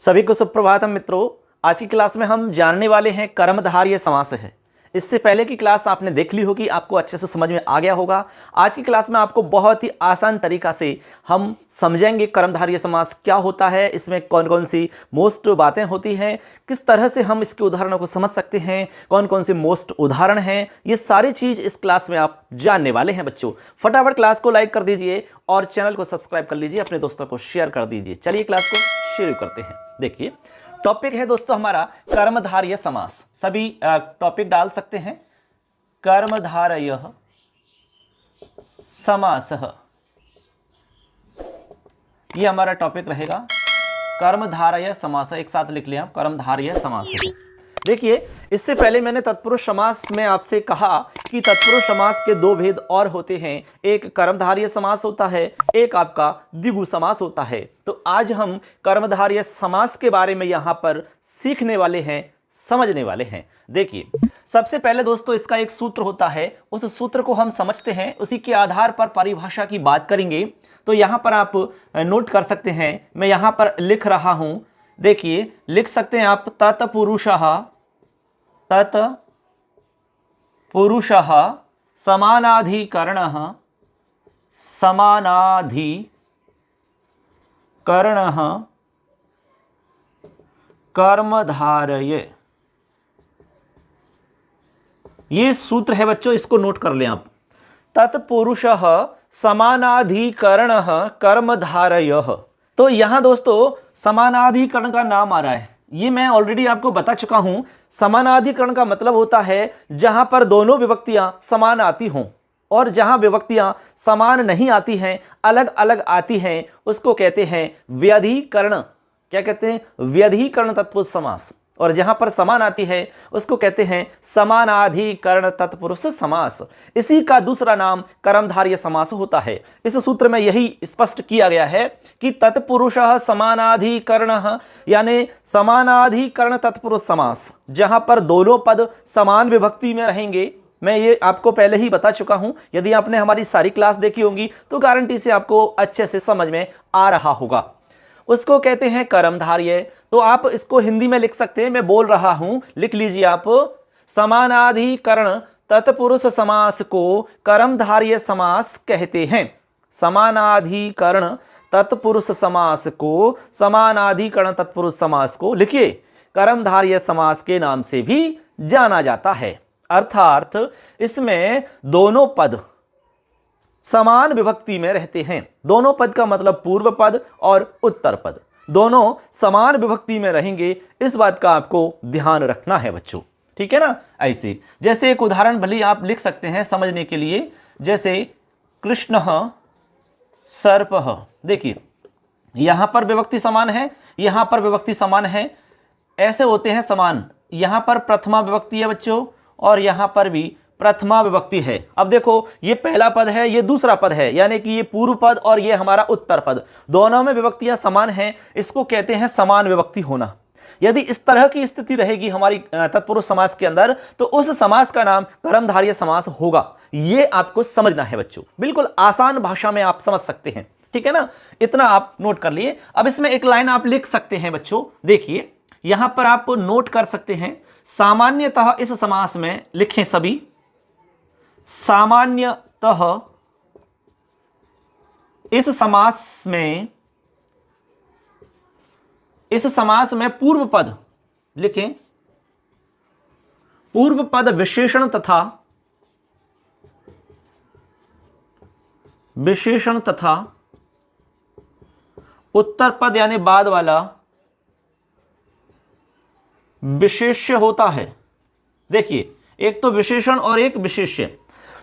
सभी को सुप्रभातम मित्रों। आज की क्लास में हम जानने वाले हैं कर्मधारय समास है। इससे पहले की क्लास आपने देख ली होगी, आपको अच्छे से समझ में आ गया होगा। आज की क्लास में आपको बहुत ही आसान तरीका से हम समझेंगे कर्मधारय समास क्या होता है, इसमें कौन कौन सी मोस्ट बातें होती हैं, किस तरह से हम इसके उदाहरणों को समझ सकते हैं, कौन कौन से मोस्ट उदाहरण हैं, ये सारी चीज़ इस क्लास में आप जानने वाले हैं बच्चों। फटाफट क्लास को लाइक कर दीजिए और चैनल को सब्सक्राइब कर लीजिए, अपने दोस्तों को शेयर कर दीजिए। चलिए क्लास को शुरू करते हैं। देखिए टॉपिक है दोस्तों हमारा कर्मधारय समास। सभी टॉपिक डाल सकते हैं। कर्मधारय समास, ये हमारा टॉपिक रहेगा। कर्मधारय समास एक साथ लिख लिया, कर्मधारय समास है। देखिए इससे पहले मैंने तत्पुरुष समास में आपसे कहा कि तत्पुरुष समास के दो भेद और होते हैं, एक कर्मधारय समास होता है, एक आपका द्विगु समास होता है। तो आज हम कर्मधारय समास के बारे में यहाँ पर सीखने वाले हैं, समझने वाले हैं। देखिए सबसे पहले दोस्तों इसका एक सूत्र होता है, उस सूत्र को हम समझते हैं, उसी के आधार पर परिभाषा की बात करेंगे। तो यहाँ पर आप नोट कर सकते हैं, मैं यहाँ पर लिख रहा हूँ। देखिए लिख सकते हैं आप, तत्पुरुषः समानाधिकरणः कर्मधारय। ये सूत्र है बच्चों, इसको नोट कर लें आप। तत्पुरुषः समानाधिकरणः कर्मधारयः। तो यहां दोस्तों समानाधिकरण का नाम आ रहा है, ये मैं ऑलरेडी आपको बता चुका हूं। समानाधिकरण का मतलब होता है जहां पर दोनों विभक्तियां समान आती हों, और जहां विभक्तियां समान नहीं आती हैं, अलग अलग आती हैं, उसको कहते हैं व्यधिकरण। क्या कहते हैं? व्यधिकरण तत्पुरुष समास। और जहां पर समान आती है उसको कहते हैं समानाधिकरण तत्पुरुष समास। इसी का दूसरा नाम कर्मधारय समास होता है। इस सूत्र में यही स्पष्ट किया गया है कि तत्पुरुषः समानाधिकरणः, यानी समानाधिकरण तत्पुरुष समास, जहां पर दोनों पद समान विभक्ति में रहेंगे। मैं ये आपको पहले ही बता चुका हूं, यदि आपने हमारी सारी क्लास देखी होंगी तो गारंटी से आपको अच्छे से समझ में आ रहा होगा। उसको कहते हैं कर्मधारय। तो आप इसको हिंदी में लिख सकते हैं, मैं बोल रहा हूं, लिख लीजिए आप। समानाधिकरण तत्पुरुष समास को कर्मधारय समास कहते हैं। समानाधिकरण तत्पुरुष समास को, समानाधिकरण तत्पुरुष समास को लिखिए कर्मधारय समास के नाम से भी जाना जाता है। अर्थात इसमें दोनों पद समान विभक्ति में रहते हैं। दोनों पद का मतलब पूर्व पद और उत्तर पद दोनों समान विभक्ति में रहेंगे, इस बात का आपको ध्यान रखना है बच्चों, ठीक है ना। ऐसे जैसे एक उदाहरण भले आप लिख सकते हैं समझने के लिए, जैसे कृष्णः सर्पः। देखिए यहां पर विभक्ति समान है, यहां पर विभक्ति समान है, ऐसे होते हैं समान। यहां पर प्रथमा विभक्ति है बच्चों, और यहां पर भी प्रथमा विभक्ति है। अब देखो ये पहला पद है, ये दूसरा पद है, यानी कि ये पूर्व पद और ये हमारा उत्तर पद, दोनों में विभक्तियां समान हैं। इसको कहते हैं समान विभक्ति होना। यदि इस तरह की स्थिति रहेगी हमारी तत्पुरुष समास के अंदर, तो उस समास का नाम कर्मधारय समास होगा। ये आपको समझना है बच्चों, बिल्कुल आसान भाषा में आप समझ सकते हैं, ठीक है ना। इतना आप नोट कर लिए। अब इसमें एक लाइन आप लिख सकते हैं बच्चों। देखिए यहां पर आप नोट कर सकते हैं, सामान्यतः इस समास में लिखें सभी, सामान्यतः इस समास में पूर्व पद लिखें, पूर्व पद विशेषण तथा उत्तर पद यानी बाद वाला विशेष्य होता है। देखिए एक तो विशेषण और एक विशेष्य,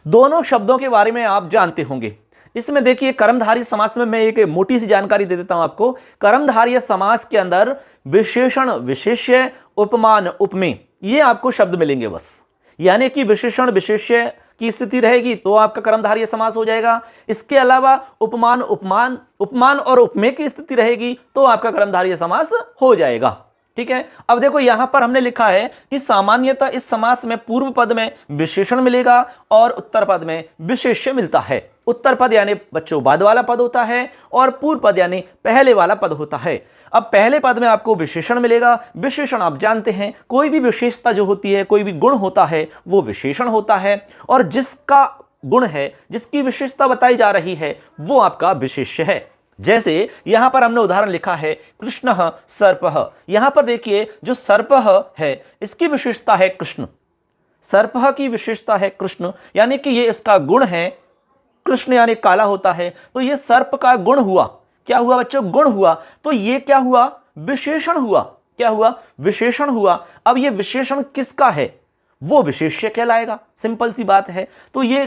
दोनों शब्दों के बारे में आप जानते होंगे। इसमें देखिए कर्मधारय समास में मैं एक मोटी सी जानकारी दे देता हूं आपको। कर्मधारय समास के अंदर विशेषण, विशेष्य, उपमान, उपमेय, ये आपको शब्द मिलेंगे बस। यानी कि विशेषण विशेष्य की स्थिति रहेगी तो आपका कर्मधारय समास हो जाएगा। इसके अलावा उपमान, उपमान और उपमेय की स्थिति रहेगी तो आपका कर्मधारय समास हो जाएगा, ठीक है। अब देखो यहां पर हमने लिखा है कि सामान्यतः इस समास में पूर्व पद में विशेषण मिलेगा और उत्तर पद में विशेष्य मिलता है। उत्तर पद यानी बच्चों बाद वाला पद होता है और पूर्व पद यानी पहले वाला पद होता है। अब पहले पद में आपको विशेषण मिलेगा। विशेषण आप जानते हैं, कोई भी विशेषता जो होती है, कोई भी गुण होता है, वो विशेषण होता है, और जिसका गुण है, जिसकी विशेषता बताई जा रही है, वो आपका विशेष्य है। जैसे यहां पर हमने उदाहरण लिखा है कृष्णः सर्पः। यहां पर देखिए जो सर्पः है इसकी विशेषता है कृष्ण, सर्पः की विशेषता है कृष्ण, यानी कि ये इसका गुण है, कृष्ण यानी काला होता है, तो ये सर्प का गुण हुआ। क्या हुआ बच्चों? गुण हुआ। तो ये क्या हुआ? विशेषण हुआ। क्या हुआ? विशेषण हुआ। अब ये विशेषण किसका है? वो विशेष्य कहलाएगा। सिंपल सी बात है। तो ये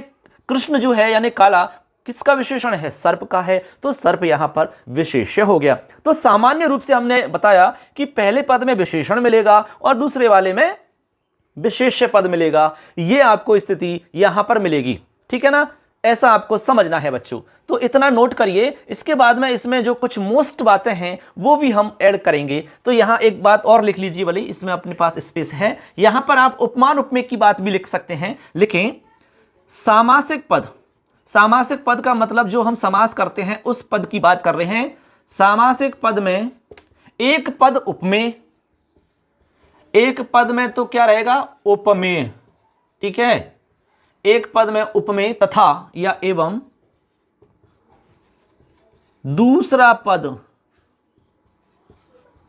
कृष्ण जो है यानी काला किसका विशेषण है? सर्प का है, तो सर्प यहां पर विशेष्य हो गया। तो सामान्य रूप से हमने बताया कि पहले पद में विशेषण मिलेगा और दूसरे वाले में विशेष्य पद मिलेगा। ये आपको स्थिति यहां पर मिलेगी, ठीक है ना? ऐसा आपको समझना है बच्चों। तो इतना नोट करिए। इसके बाद में इसमें जो कुछ मोस्ट बातें हैं वो भी हम ऐड करेंगे। तो यहां एक बात और लिख लीजिए वाली, इसमें अपने पास स्पेस है। यहां पर आप उपमान उपमेय की बात भी लिख सकते हैं। लिखें सामासिक पद। सामासिक पद का मतलब जो हम समास करते हैं उस पद की बात कर रहे हैं। सामासिक पद में एक पद उपमेय, एक पद में तो क्या रहेगा? उपमेय, ठीक है? एक पद में उपमेय तथा या एवं दूसरा पद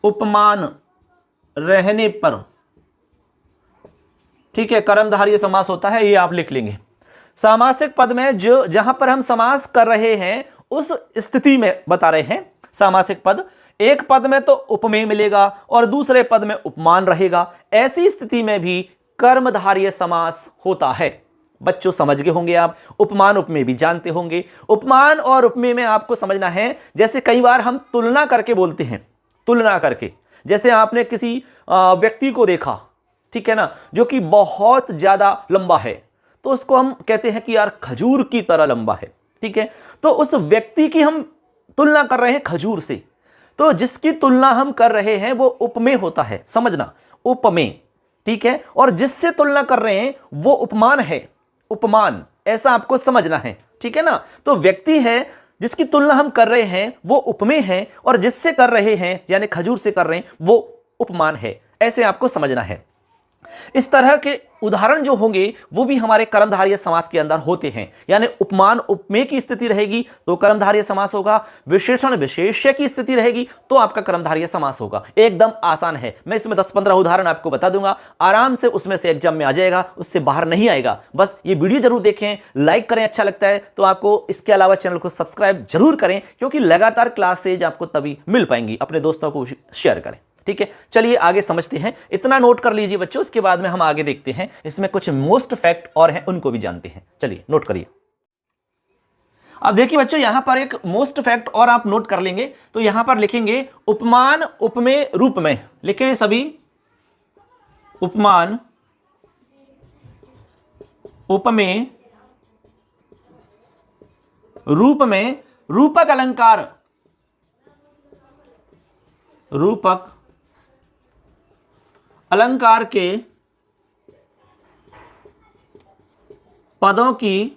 उपमान रहने पर, ठीक है, कर्मधारय समास होता है। ये आप लिख लेंगे। सामासिक पद में जो जहां पर हम समास कर रहे हैं उस स्थिति में बता रहे हैं। सामासिक पद एक पद में तो उपमेय मिलेगा और दूसरे पद में उपमान रहेगा। ऐसी स्थिति में भी कर्मधारय समास होता है। बच्चों समझ गए होंगे आप। उपमान उपमेय भी जानते होंगे। उपमान और उपमेय में आपको समझना है, जैसे कई बार हम तुलना करके बोलते हैं, तुलना करके। जैसे आपने किसी व्यक्ति को देखा, ठीक है ना, जो कि बहुत ज्यादा लंबा है, तो उसको हम कहते हैं कि यार खजूर की तरह लंबा है, ठीक है? तो उस व्यक्ति की हम तुलना कर रहे हैं खजूर से, तो जिसकी तुलना हम कर रहे हैं वो उपमेय होता है, समझना, उपमेय, ठीक है? और जिससे तुलना कर रहे हैं वो उपमान है, उपमान, ऐसा आपको समझना है, ठीक है ना? तो व्यक्ति है जिसकी तुलना हम कर रहे हैं वो उपमेय है, और जिससे कर रहे हैं यानी खजूर से कर रहे हैं वो उपमान है। ऐसे आपको समझना है। इस तरह के उदाहरण जो होंगे वो भी हमारे कर्मधारय समास के अंदर होते हैं। यानी उपमान उपमेय की स्थिति रहेगी तो कर्मधारय समास होगा, विशेषण विशेष्य की स्थिति रहेगी तो आपका कर्मधारय समास होगा। एकदम आसान है। मैं इसमें 10-15 उदाहरण आपको बता दूंगा, आराम से उसमें से एग्जाम में आ जाएगा, उससे बाहर नहीं आएगा। बस ये वीडियो जरूर देखें, लाइक करें, अच्छा लगता है तो आपको। इसके अलावा चैनल को सब्सक्राइब जरूर करें, क्योंकि लगातार क्लासेज आपको तभी मिल पाएंगी। अपने दोस्तों को शेयर करें, ठीक है? चलिए आगे समझते हैं। इतना नोट कर लीजिए बच्चों, इसके बाद में हम आगे देखते हैं। इसमें कुछ मोस्ट फैक्ट और हैं, उनको भी जानते हैं। चलिए नोट करिए। अब देखिए बच्चों, यहां पर एक मोस्ट फैक्ट और आप नोट कर लेंगे। तो यहां पर लिखेंगे उपमान उपमेय रूप में। लिखें सभी, उपमान उपमेय रूप में रूपक अलंकार, रूपक अलंकार के पदों की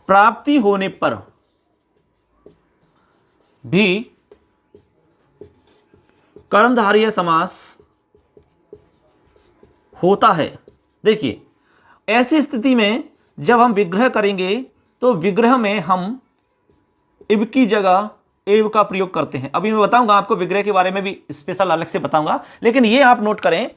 प्राप्ति होने पर भी कर्मधारय समास होता है। देखिए ऐसी स्थिति में जब हम विग्रह करेंगे तो विग्रह में हम इब की जगह एव का प्रयोग करते हैं। अभी मैं बताऊंगा आपको, विग्रह के बारे में भी स्पेशल अलग से बताऊंगा, लेकिन ये आप नोट करें,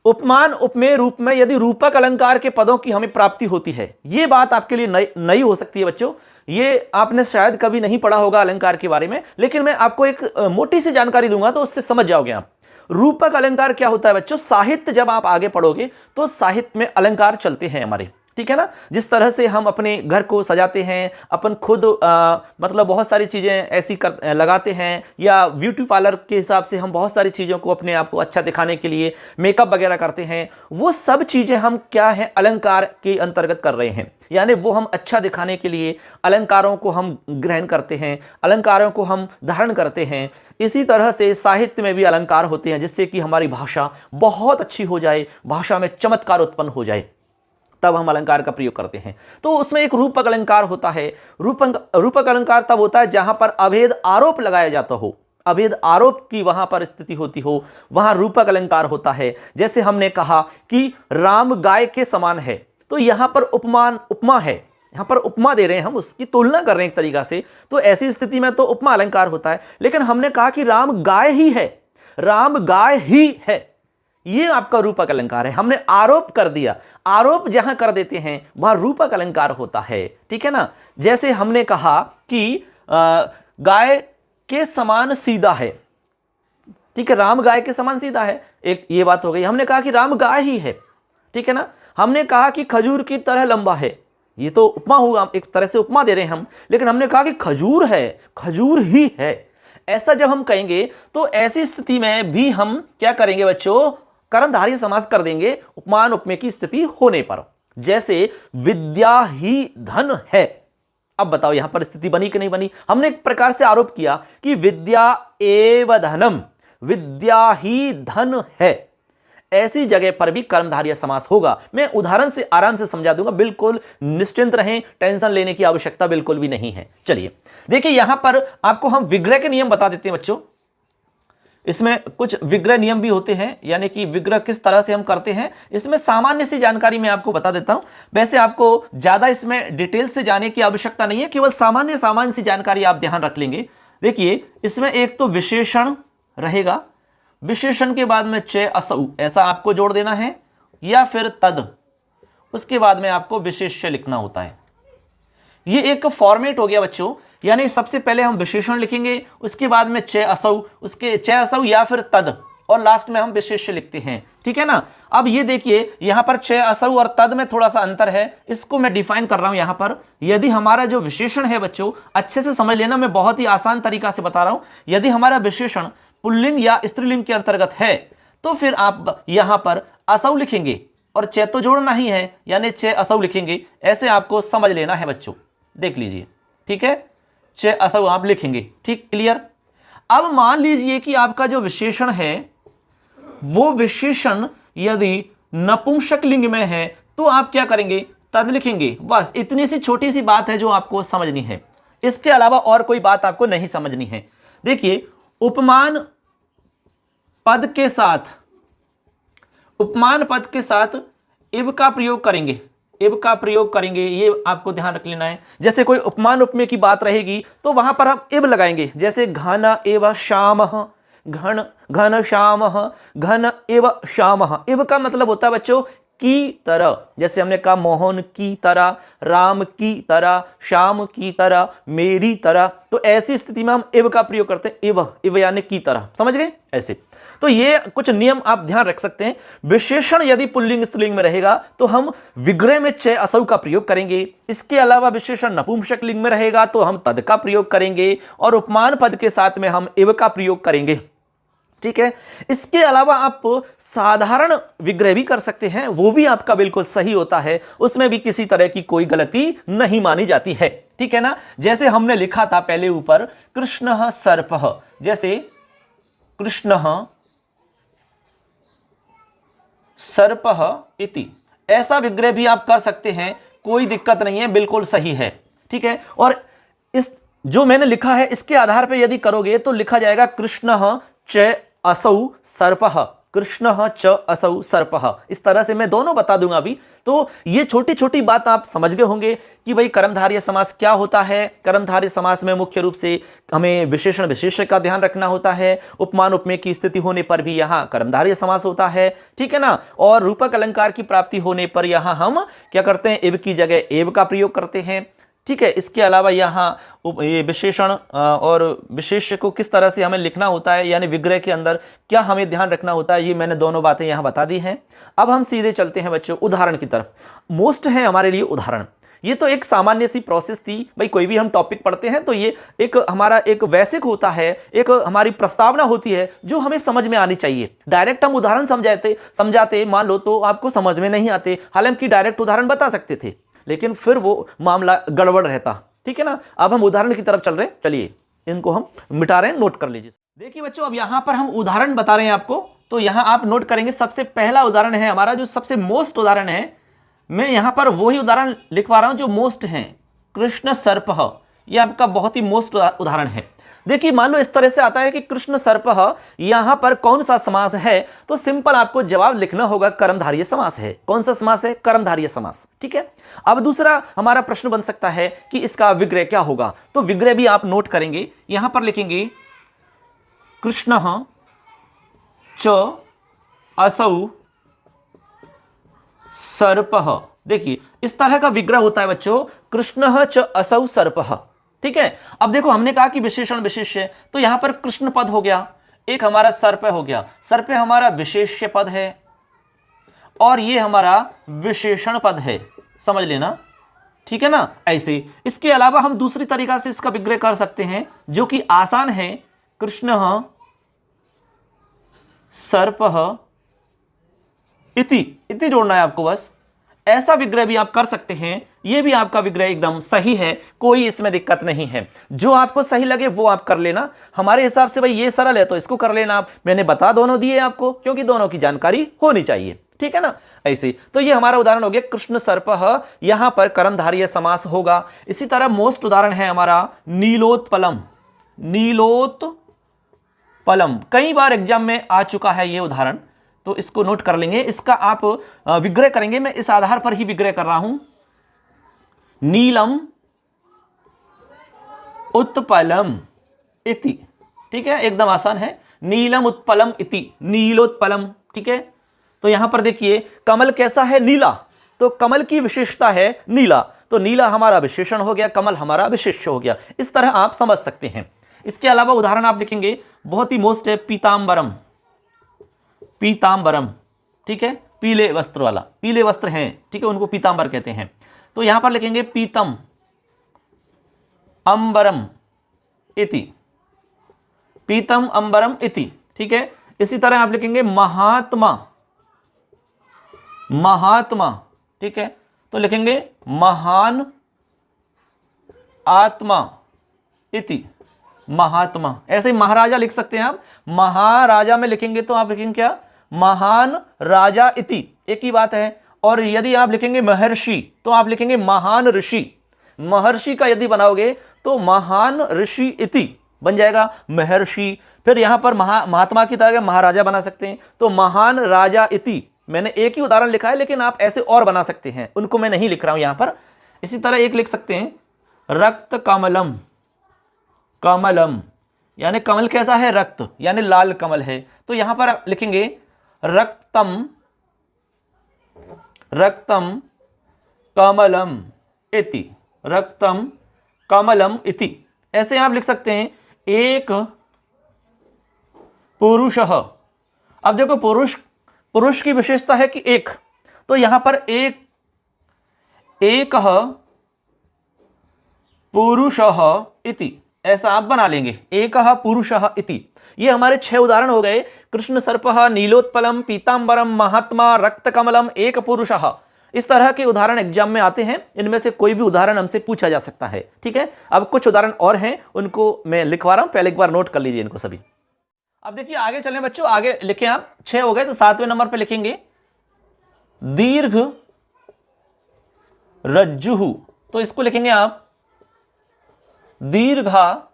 उपमान उपमेय रूप में यदि रूपक अलंकार के पदों की हमें प्राप्ति होती है। ये बात आपके लिए नई हो सकती है बच्चों, ये आपने शायद कभी नहीं पढ़ा होगा अलंकार के बारे में, लेकिन मैं आपको एक मोटी सी जानकारी दूंगा तो उससे समझ जाओगे आप। रूपक अलंकार क्या होता है बच्चों? साहित्य जब आप आगे पढ़ोगे तो साहित्य में अलंकार चलते हैं हमारे, ठीक है ना? जिस तरह से हम अपने घर को सजाते हैं, अपन खुद मतलब बहुत सारी चीज़ें ऐसी लगाते हैं, या ब्यूटी पार्लर के हिसाब से हम बहुत सारी चीज़ों को अपने आप को अच्छा दिखाने के लिए मेकअप वगैरह करते हैं। वो सब चीज़ें हम क्या है, अलंकार के अंतर्गत कर रहे हैं। यानी वो हम अच्छा दिखाने के लिए अलंकारों को हम ग्रहण करते हैं, अलंकारों को हम धारण करते हैं। इसी तरह से साहित्य में भी अलंकार होते हैं, जिससे कि हमारी भाषा बहुत अच्छी हो जाए, भाषा में चमत्कार उत्पन्न हो जाए। तब हम अलंकार का प्रयोग करते हैं। तो उसमें एक रूपक अलंकार होता है। रूपक अलंकार तब होता है जहां पर अभेद आरोप लगाया जाता हो, अभेद आरोप की वहां पर स्थिति होती हो, वहां रूपक अलंकार होता है। जैसे हमने कहा कि राम गाय के समान है, तो यहां पर उपमा है, यहां पर उपमा दे रहे हैं, हम उसकी तुलना कर रहे हैं एक तरीका से, तो ऐसी स्थिति में तो उपमा अलंकार होता है। लेकिन हमने कहा कि राम गाय ही है, राम गाय ही है, ये आपका रूपक अलंकार है। हमने आरोप कर दिया, आरोप जहां कर देते हैं वहां रूपक अलंकार होता है, ठीक है ना। जैसे हमने कहा कि गाय के समान सीधा है, ठीक है, राम गाय के समान सीधा है, एक ये बात हो गई। हमने कहा कि राम गाय ही है, ठीक है ना। हमने कहा कि खजूर की तरह लंबा है, ये तो उपमा होगा, एक तरह से उपमा दे रहे हैं हम। लेकिन हमने कहा कि खजूर है, खजूर ही है, ऐसा जब हम कहेंगे तो ऐसी स्थिति में भी हम क्या करेंगे बच्चों, कर्मधारय समास कर देंगे उपमान उपमेय की स्थिति होने पर। जैसे विद्या ही धन है, अब बताओ यहां पर स्थिति बनी कि नहीं बनी। हमने एक प्रकार से आरोप किया कि विद्या एव धनम, विद्या ही धन है, ऐसी जगह पर भी कर्मधारय समास होगा। मैं उदाहरण से आराम से समझा दूंगा, बिल्कुल निश्चिंत रहें, टेंशन लेने की आवश्यकता बिल्कुल भी नहीं है। चलिए देखिए, यहां पर आपको हम विग्रह के नियम बता देते हैं बच्चों। इसमें कुछ विग्रह नियम भी होते हैं, यानी कि विग्रह किस तरह से हम करते हैं, इसमें सामान्य सी जानकारी मैं आपको बता देता हूं। वैसे आपको ज्यादा इसमें डिटेल से जाने की आवश्यकता नहीं है, केवल सामान्य सी जानकारी आप ध्यान रख लेंगे। देखिए इसमें एक तो विशेषण रहेगा, विशेषण के बाद में च असौ ऐसा आपको जोड़ देना है, या फिर तद, उसके बाद में आपको विशेष्य लिखना होता है। ये एक फॉर्मेट हो गया बच्चों, यानी सबसे पहले हम विशेषण लिखेंगे, उसके बाद में च असौ, उसके च असौ या फिर तद, और लास्ट में हम विशेष्य लिखते हैं, ठीक है ना। अब ये देखिए यहां पर च असौ और तद में थोड़ा सा अंतर है, इसको मैं डिफाइन कर रहा हूं यहां पर। यदि हमारा जो विशेषण है बच्चों, अच्छे से समझ लेना, मैं बहुत ही आसान तरीका से बता रहा हूं। यदि हमारा विशेषण पुल्लिंग या स्त्रीलिंग के अंतर्गत है तो फिर आप यहां पर असौ लिखेंगे, और च तो जोड़ना ही है, यानी च असौ लिखेंगे, ऐसे आपको समझ लेना है बच्चों, देख लीजिए, ठीक है, च असौ आप लिखेंगे, ठीक, क्लियर। अब मान लीजिए कि आपका जो विशेषण है वो विशेषण यदि नपुंसक लिंग में है तो आप क्या करेंगे, तद लिखेंगे। बस इतनी सी छोटी सी बात है जो आपको समझनी है, इसके अलावा और कोई बात आपको नहीं समझनी है। देखिए उपमान पद के साथ, उपमान पद के साथ इब का प्रयोग करेंगे, इब का प्रयोग करेंगे, ये आपको ध्यान रख लेना है। जैसे कोई उपमान उपमेय की बात रहेगी तो वहां पर हम इब लगाएंगे, जैसे घन एव श्यामः, घन घन श्यामः, घन एव श्यामः। इब का मतलब होता है बच्चों की तरह, जैसे हमने कहा मोहन की तरह, राम की तरह, श्याम की तरह, मेरी तरह, तो ऐसी स्थिति में हम इव का प्रयोग करते हैं, इव, इव यानी की तरह, समझ गए ऐसे। तो ये कुछ नियम आप ध्यान रख सकते हैं। विशेषण यदि पुल्लिंग स्त्रीलिंग में रहेगा तो हम विग्रह में च असौ का प्रयोग करेंगे, इसके अलावा विशेषण नपुंसक लिंग में रहेगा तो हम तद का प्रयोग करेंगे, और उपमान पद के साथ में हम इव का प्रयोग करेंगे, ठीक है। इसके अलावा आप साधारण विग्रह भी कर सकते हैं, वो भी आपका बिल्कुल सही होता है, उसमें भी किसी तरह की कोई गलती नहीं मानी जाती है, ठीक है ना। जैसे हमने लिखा था पहले ऊपर कृष्णः सर्पः, जैसे कृष्णः सर्पः इति, ऐसा विग्रह भी आप कर सकते हैं, कोई दिक्कत नहीं है, बिल्कुल सही है, ठीक है। और इस जो मैंने लिखा है इसके आधार पर यदि करोगे तो लिखा जाएगा कृष्णः च असौ सर्पः, कृष्णः च असौ सर्पः, इस तरह से मैं दोनों बता दूंगा अभी। तो ये छोटी छोटी बात आप समझ गए होंगे कि भाई कर्मधारय समास क्या होता है। कर्मधारय समास में मुख्य रूप से हमें विशेषण विशेष्य का ध्यान रखना होता है, उपमान उपमेय की स्थिति होने पर भी यहाँ कर्मधारय समास होता है, ठीक है ना। और रूपक अलंकार की प्राप्ति होने पर यहाँ हम क्या करते हैं, इब की जगह एब का प्रयोग करते हैं, ठीक है। इसके अलावा यहाँ ये विशेषण और विशेष्य को किस तरह से हमें लिखना होता है, यानी विग्रह के अंदर क्या हमें ध्यान रखना होता है, ये मैंने दोनों बातें यहाँ बता दी हैं। अब हम सीधे चलते हैं बच्चों उदाहरण की तरफ। मोस्ट है हमारे लिए उदाहरण। ये तो एक सामान्य सी प्रोसेस थी भाई, कोई भी हम टॉपिक पढ़ते हैं तो ये एक हमारा एक वैसिक होता है, एक हमारी प्रस्तावना होती है जो हमें समझ में आनी चाहिए। डायरेक्ट हम उदाहरण समझाते मान लो तो आपको समझ में नहीं आते, हालांकि डायरेक्ट उदाहरण बता सकते थे लेकिन फिर वो मामला गड़बड़ रहता, ठीक है ना। अब हम उदाहरण की तरफ चल रहे हैं, चलिए इनको हम मिटा रहे हैं, नोट कर लीजिए। देखिए बच्चों अब यहां पर हम उदाहरण बता रहे हैं आपको, तो यहां आप नोट करेंगे सबसे पहला उदाहरण है हमारा, जो सबसे मोस्ट उदाहरण है मैं यहां पर वही उदाहरण लिखवा रहा हूं जो मोस्ट हैं। कृष्ण सर्पः, यह आपका बहुत ही मोस्ट उदाहरण है। देखिए मान लो इस तरह से आता है कि कृष्ण सर्पः, यहां पर कौन सा समास है, तो सिंपल आपको जवाब लिखना होगा कर्मधारय समास है। कौन सा समास है? कर्मधारय समास। ठीक है, अब दूसरा हमारा प्रश्न बन सकता है कि इसका विग्रह क्या होगा, तो विग्रह भी आप नोट करेंगे। यहां पर लिखेंगे कृष्णः च असौ सर्पः। देखिए इस तरह का विग्रह होता है बच्चों, कृष्णः च असौ सर्पः। ठीक है, अब देखो हमने कहा कि विशेषण विशेष्य, तो यहां पर कृष्ण पद हो गया, एक हमारा सर्प हो गया। सर्प हमारा विशेष्य पद है और ये हमारा विशेषण पद है, समझ लेना। ठीक है ना, ऐसे इसके अलावा हम दूसरी तरीका से इसका विग्रह कर सकते हैं जो कि आसान है। कृष्णः सर्पः इति जोड़ना है आपको बस। ऐसा विग्रह भी आप कर सकते हैं, यह भी आपका विग्रह एकदम सही है, कोई इसमें दिक्कत नहीं है। जो आपको सही लगे वो आप कर लेना। हमारे हिसाब से भाई ये सरल है तो इसको कर लेना आप। मैंने बता दोनों दिए आपको क्योंकि दोनों की जानकारी होनी चाहिए। ठीक है ना, ऐसे तो ये हमारा उदाहरण हो गया कृष्ण सर्पः, यहां पर कर्मधारय समास होगा। इसी तरह मोस्ट उदाहरण है हमारा नीलोत्पलम। नीलोत्पलम कई बार एग्जाम में आ चुका है ये उदाहरण, तो इसको नोट कर लेंगे। इसका आप विग्रह करेंगे, मैं इस आधार पर ही विग्रह कर रहा हूं। नीलम उत्पलम इति। ठीक है, एकदम आसान है। नीलम उत्पलम इति, नीलोत्पलम। ठीक है, तो यहां पर देखिए कमल कैसा है? नीला, तो कमल की विशेषता है नीला, तो नीला हमारा विशेषण हो गया, कमल हमारा विशेष्य हो गया। इस तरह आप समझ सकते हैं। इसके अलावा उदाहरण आप लिखेंगे, बहुत ही मोस्ट है पीतांबरम। पीतांबरम, ठीक है, पीले वस्त्र वाला, पीले वस्त्र हैं, ठीक है, उनको पीतांबर कहते हैं। तो यहां पर लिखेंगे पीतम अंबरम इति, पीतम अंबरम इति। ठीक है, इसी तरह आप लिखेंगे महात्मा, महात्मा। ठीक है, तो लिखेंगे महान आत्मा इति, महात्मा। ऐसे ही महाराजा लिख सकते हैं आप। महाराजा में लिखेंगे तो आप लिखेंगे क्या? महान राजा इति, एक ही बात है। और यदि आप लिखेंगे महर्षि तो आप लिखेंगे महान ऋषि। महर्षि का यदि बनाओगे तो महान ऋषि इति बन जाएगा, महर्षि। फिर यहां पर महात्मा की तरह महाराजा बना सकते हैं, तो महान राजा इति। मैंने एक ही उदाहरण लिखा है लेकिन आप ऐसे और बना सकते हैं, उनको मैं नहीं लिख रहा हूं यहां पर। इसी तरह एक लिख सकते हैं रक्त कमलम। कमलम यानी कमल कैसा है? रक्त, यानी लाल कमल है, तो यहां पर लिखेंगे रक्तम, रक्तम कमलम इति, रक्तम कमलम इति। ऐसे आप लिख सकते हैं एक पुरुषः। अब देखो पुरुष की विशेषता है कि एक, तो यहां पर एक पुरुषः इति, ऐसा आप बना लेंगे, एकः पुरुषः इति। ये हमारे 6 उदाहरण हो गए। कृष्ण सर्पः, नीलोत्पलम, पीतांबरम, महात्मा, रक्तकमलम, एक पुरुषः। इस तरह के उदाहरण एग्जाम में आते हैं, इनमें से कोई भी उदाहरण हमसे पूछा जा सकता है। ठीक है, अब कुछ उदाहरण और हैं, उनको मैं लिखवा रहा हूं, पहले एक बार नोट कर लीजिए इनको सभी। अब देखिए आगे चलें बच्चों, आगे लिखें आप। 6 हो गए, तो 7वें नंबर पे लिखेंगे दीर्घ रज्जु। तो इसको लिखेंगे आप दीर्घा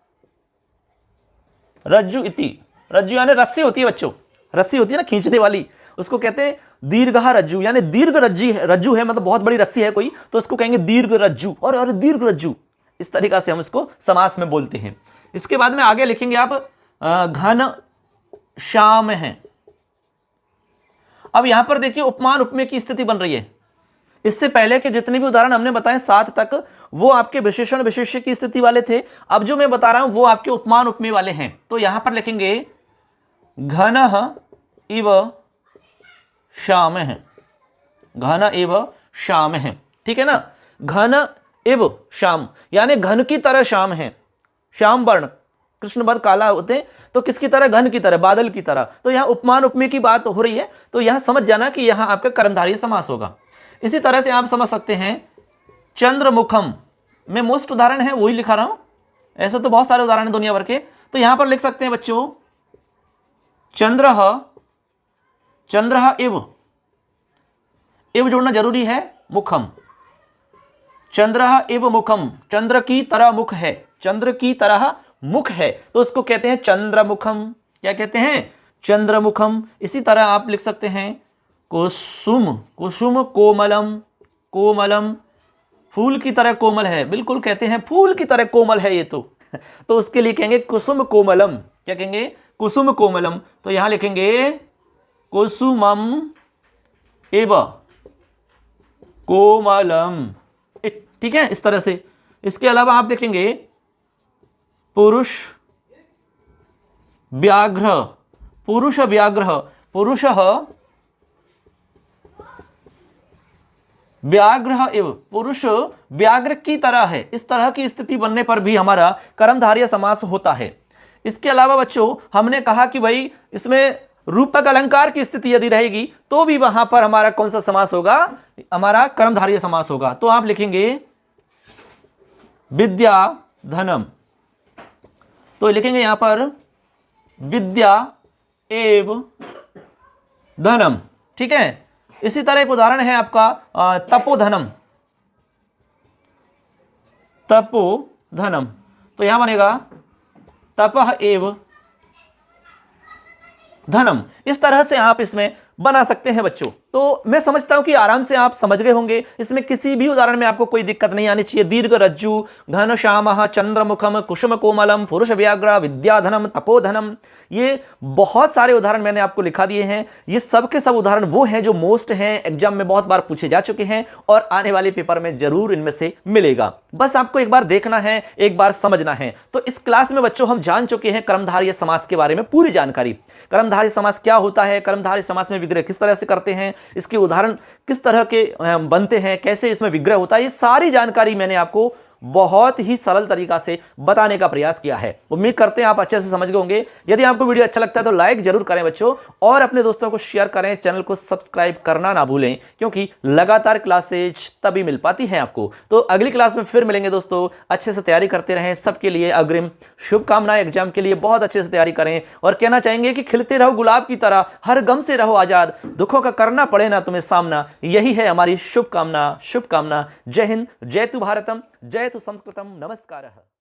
रज्जु इति। रज्जु यानी रस्सी होती है बच्चों, रस्सी होती है ना खींचने वाली, उसको कहते हैं दीर्घा रज्जु, यानी दीर्घ रज्जु है, मतलब बहुत बड़ी रस्सी है कोई, तो इसको कहेंगे दीर्घ रज्जु। और दीर्घ रज्जु, इस तरीका से हम इसको समास में बोलते हैं। इसके बाद में आगे लिखेंगे आप घन श्याम है। अब यहां पर देखिए उपमान उपमेय की स्थिति बन रही है। इससे पहले के जितने भी उदाहरण हमने बताए 7 तक, वो आपके विशेषण विशेष्य की स्थिति वाले थे। अब जो मैं बता रहा हूं वो आपके उपमान उपमेय वाले हैं। तो यहां पर लिखेंगे घनः इव श्यामः, घन एव श्यामः। ठीक है ना, घन एव श्याम यानी घन की तरह श्याम है। श्याम वर्ण, कृष्ण वर्ण काला होते हैं, तो किसकी तरह? घन की तरह, बादल की तरह। तो यहां उपमान उपमेय की बात हो रही है, तो यहां समझ जाना कि यहां आपका कर्मधारय समास होगा। इसी तरह से आप समझ सकते हैं चंद्रमुखम में मोस्ट उदाहरण है वही लिखा रहा हूं, ऐसे तो बहुत सारे उदाहरण हैं दुनिया भर के। तो यहां पर लिख सकते हैं बच्चों चंद्रः, चंद्रः इव, इव जोड़ना जरूरी है, मुखम, चंद्रः इव मुखम, चंद्र की तरह मुख है, चंद्र की तरह मुख है, तो उसको कहते हैं चंद्रमुखम। क्या कहते हैं? चंद्रमुखम। इसी तरह आप लिख सकते हैं कुसुम, कुसुम कोमलम, कोमलम, फूल की तरह कोमल है, बिल्कुल कहते हैं फूल की तरह कोमल है ये तो उसके लिए कहेंगे कुसुम कोमलम। क्या कहेंगे? कुसुम कोमलम। तो यहां लिखेंगे कुसुमम एव कोमलम, ठीक है, इस तरह से। इसके अलावा आप लिखेंगे पुरुष व्याघ्र, पुरुष व्याघ्र, पुरुषः व्याघ्र एव, पुरुष व्याघ्र की तरह है। इस तरह की स्थिति बनने पर भी हमारा कर्मधारय समास होता है। इसके अलावा बच्चों हमने कहा कि भाई इसमें रूपक अलंकार की स्थिति यदि रहेगी तो भी वहां पर हमारा कौन सा समास होगा? हमारा कर्मधारय समास होगा। तो आप लिखेंगे विद्या धनम, तो लिखेंगे यहां पर विद्या एव धनम, ठीक है। इसी तरह एक उदाहरण है आपका तपोधनम, तपोधनम, तो यहां बनेगा तपः एव धनम। इस तरह से आप इसमें बना सकते हैं बच्चों। तो मैं समझता हूं कि आराम से आप समझ गए होंगे। इसमें किसी भी उदाहरण में आपको कोई दिक्कत नहीं आनी चाहिए। दीर्घ रज्जु, घन श्यामः, चंद्रमुखम, कुसुम कोमलम, पुरुष व्याघ्र, विद्याधनम, तपोधनम, ये बहुत सारे उदाहरण मैंने आपको लिखा दिए हैं। ये सब के सब उदाहरण वो हैं जो मोस्ट हैं, एग्जाम में बहुत बार पूछे जा चुके हैं और आने वाले पेपर में जरूर इनमें से मिलेगा। बस आपको एक बार देखना है, एक बार समझना है। तो इस क्लास में बच्चों हम जान चुके हैं कर्मधारय समास के बारे में पूरी जानकारी। कर्मधारय समास क्या होता है, कर्मधारय समास में विग्रह किस तरह से करते हैं, इसके उदाहरण किस तरह के बनते हैं, कैसे इसमें विग्रह होता है, ये सारी जानकारी मैंने आपको बहुत ही सरल तरीका से बताने का प्रयास किया है। उम्मीद करते हैं आप अच्छे से समझ गए होंगे। यदि आपको वीडियो अच्छा लगता है तो लाइक जरूर करें बच्चों, और अपने दोस्तों को शेयर करें। चैनल को सब्सक्राइब करना ना भूलें, क्योंकि लगातार क्लासेज तभी मिल पाती हैं आपको। तो अगली क्लास में फिर मिलेंगे दोस्तों। अच्छे से तैयारी करते रहें। सबके लिए अग्रिम शुभकामनाएं। एग्जाम के लिए बहुत अच्छे से तैयारी करें और कहना चाहेंगे कि खिलते रहो गुलाब की तरह, हर गम से रहो आजाद, दुखों का करना पड़े ना तुम्हें सामना, यही है हमारी शुभकामना। शुभकामना। जय हिंद, जय तु भारतम, जय तु संस्कृतम, नमस्कारः।